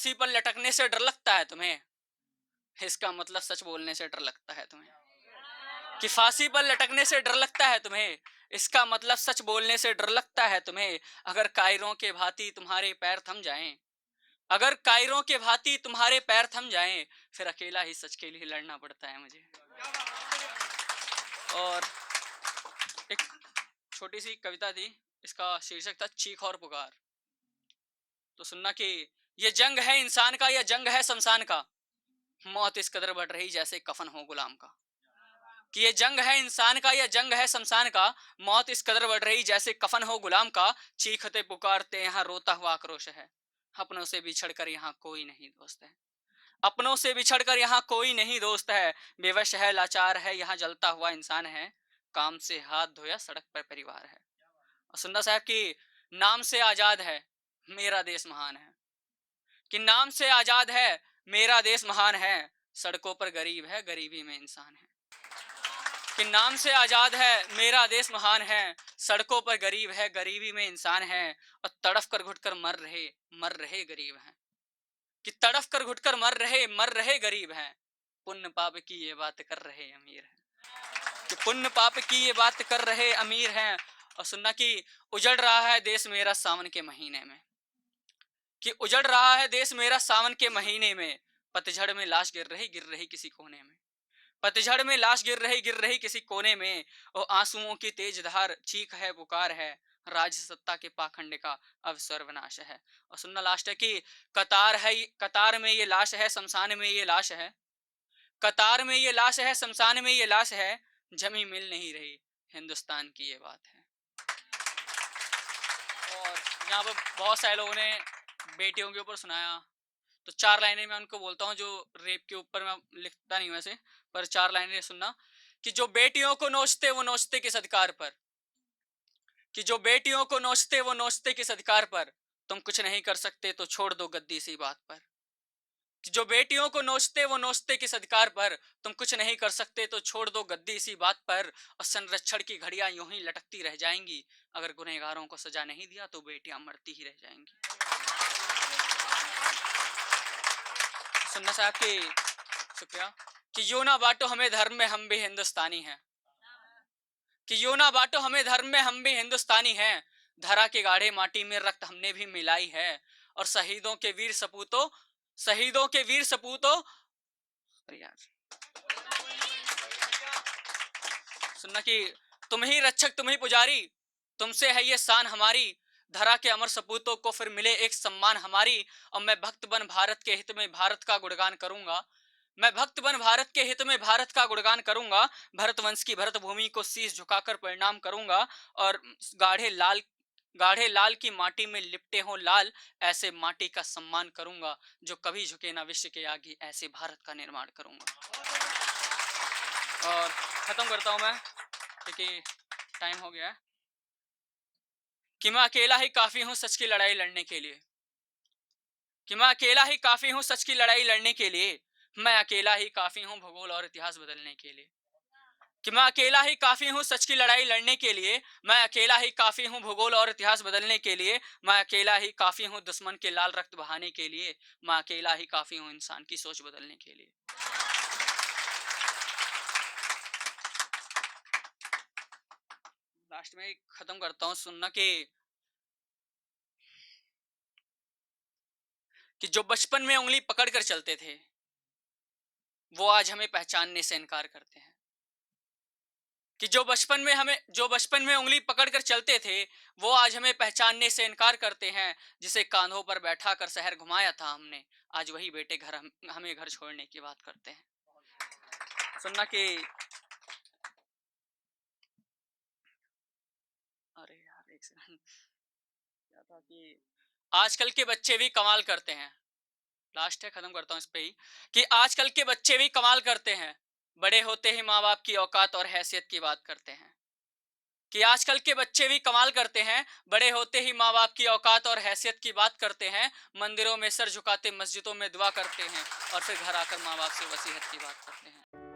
फांसी पर लटकने से डर लगता है तुम्हें, इसका मतलब सच बोलने से डर लगता है तुम्हें। कि फांसी पर लटकने से डर लगता है तुम्हें, इसका मतलब सच बोलने से डर लगता है तुम्हें। अगर कायरों के भांति तुम्हारे पैर थम जाएं, अगर कायरों के भांति तुम्हारे पैर थम जाएं, फिर अकेला ही सच के लिए लड़ना पड़ता है मुझे। और एक छोटी सी कविता थी, इसका शीर्षक था चीख और पुकार। तो सुनना कि ये जंग है इंसान का, यह जंग है शमशान का, मौत इस कदर बढ़ रही जैसे कफन हो गुलाम का। कि ये जंग है इंसान का, यह जंग है शमशान का, मौत इस कदर बढ़ रही जैसे कफन हो गुलाम का। चीखते पुकारते यहाँ रोता हुआ आक्रोश है, अपनों से बिछड़कर यहाँ कोई नहीं दोस्त है, अपनों से बिछड़कर यहाँ कोई नहीं दोस्त है। बेवश है, लाचार है, यहाँ जलता हुआ इंसान है, काम से हाथ धोया सड़क पर परिवार है। और सुन्ना साहब की नाम से आजाद है मेरा देश महान है, कि नाम से आजाद है मेरा देश महान है, सड़कों पर गरीब है, गरीबी में इंसान है। कि नाम से आजाद है मेरा देश महान है, सड़कों पर गरीब है, गरीबी में इंसान है, और तड़फ कर घुटकर मर रहे गरीब हैं। कि तड़फ कर घुटकर मर रहे गरीब हैं, पुण्य पाप की ये बात कर रहे अमीर हैं। कि पुण्य पाप की ये बात कर रहे अमीर हैं। और सुनना कि उजड़ रहा है देश मेरा सावन के महीने में, कि उजड़ रहा है देश मेरा सावन के महीने में, पतझड़ में लाश गिर रही किसी कोने में, पतझड़ में लाश गिर रही किसी कोने में। और आंसुओं की तेज धार चीख है पुकार है, राज्य सत्ता के पाखंड का अब सर्वनाश है। और सुनना लास्ट है कि कतार में ये लाश है, शमशान में ये लाश है, कतार में ये लाश है, शमशान में ये लाश है, जमी मिल नहीं रही हिंदुस्तान की ये बात है। और यहाँ पर बहुत सारे लोगों ने बेटियों के ऊपर सुनाया, तो 4 लाइनें मैं उनको बोलता हूँ, जो रेप के ऊपर मैं लिखता नहीं वैसे, पर 4 लाइनें सुनना। कि जो बेटियों को नोचते वो नोचते किस अधिकार पर, कि जो बेटियों को नोचते वो नोचते किस अधिकार पर, तुम कुछ नहीं कर सकते तो छोड़ दो गद्दी सी बात पर। कि जो बेटियों को नोचते वो नोचते किस अधिकार पर, तुम कुछ नहीं कर सकते तो छोड़ दो गद्दी सी बात पर। और संरक्षण की घड़ियां यूं ही लटकती रह जाएंगी, अगर गुनहगारों को सजा नहीं दिया तो बेटियां मरती ही रह जाएंगी। सुनना साहब की शुक्रिया। कि यूं ना बांटो हमें धर्म में, हम भी हिंदुस्तानी हैं, कि यूं ना बांटो हमें धर्म में, हम भी हिंदुस्तानी हैं, धरा के गाढ़े माटी में रक्त हमने भी मिलाई है। और शहीदों के वीर सपूतों, शहीदों के वीर सपूतों, अरे यार सुनना कि तुम ही रक्षक तुम ही पुजारी, तुमसे है ये शान हमारी, धरा के अमर सपूतों को फिर मिले एक सम्मान हमारी। और मैं भक्त बन भारत के हित में भारत का गुणगान करूंगा, मैं भक्त बन भारत के हित में भारत का गुणगान करूंगा, भरत वंश की भरत भूमि को शीश झुकाकर प्रणाम करूंगा। और गाढ़े लाल की माटी में लिपटे हो लाल, ऐसे माटी का सम्मान करूंगा, जो कभी झुके ना विश्व के आगे, ऐसे भारत का निर्माण करूंगा। और खत्म करता हूं मैं, क्योंकि टाइम हो गया है। कि मैं अकेला ही काफी हूं सच की लड़ाई लड़ने के लिए, कि मैं अकेला ही काफी हूं सच की लड़ाई लड़ने के लिए, मैं अकेला ही काफी हूं भूगोल और इतिहास बदलने के लिए। कि मैं अकेला ही काफी हूं सच की लड़ाई लड़ने के लिए, मैं अकेला ही काफी हूं भूगोल और इतिहास बदलने के लिए, मैं अकेला ही काफी हूं दुश्मन के लाल रक्त बहाने के लिए, मैं अकेला ही काफी हूं इंसान की सोच बदलने के लिए। लास्ट में खत्म करता हूं, सुनना कि जो बचपन में उंगली पकड़ कर चलते थे, वो आज हमें पहचानने से इनकार करते हैं। कि जो बचपन में उंगली पकड़कर चलते थे, वो आज हमें पहचानने से इनकार करते हैं। जिसे कांधों पर बैठा कर शहर घुमाया था हमने, आज वही बेटे हमें घर छोड़ने की बात करते हैं। सुनना कि अरे यार एक सेकंड, क्या था कि आजकल के बच्चे भी कमाल करते हैं। लास्ट है, खत्म करता हूं इस पे ही। कि आजकल के बच्चे भी कमाल करते हैं, बड़े होते ही माँ बाप की औकात और हैसियत की बात करते हैं। कि आजकल के बच्चे भी कमाल करते हैं, बड़े होते ही माँ बाप की औकात और हैसियत की बात करते हैं, मंदिरों में सर झुकाते मस्जिदों में दुआ करते हैं, और फिर घर आकर माँ बाप से वसीयत की बात करते हैं।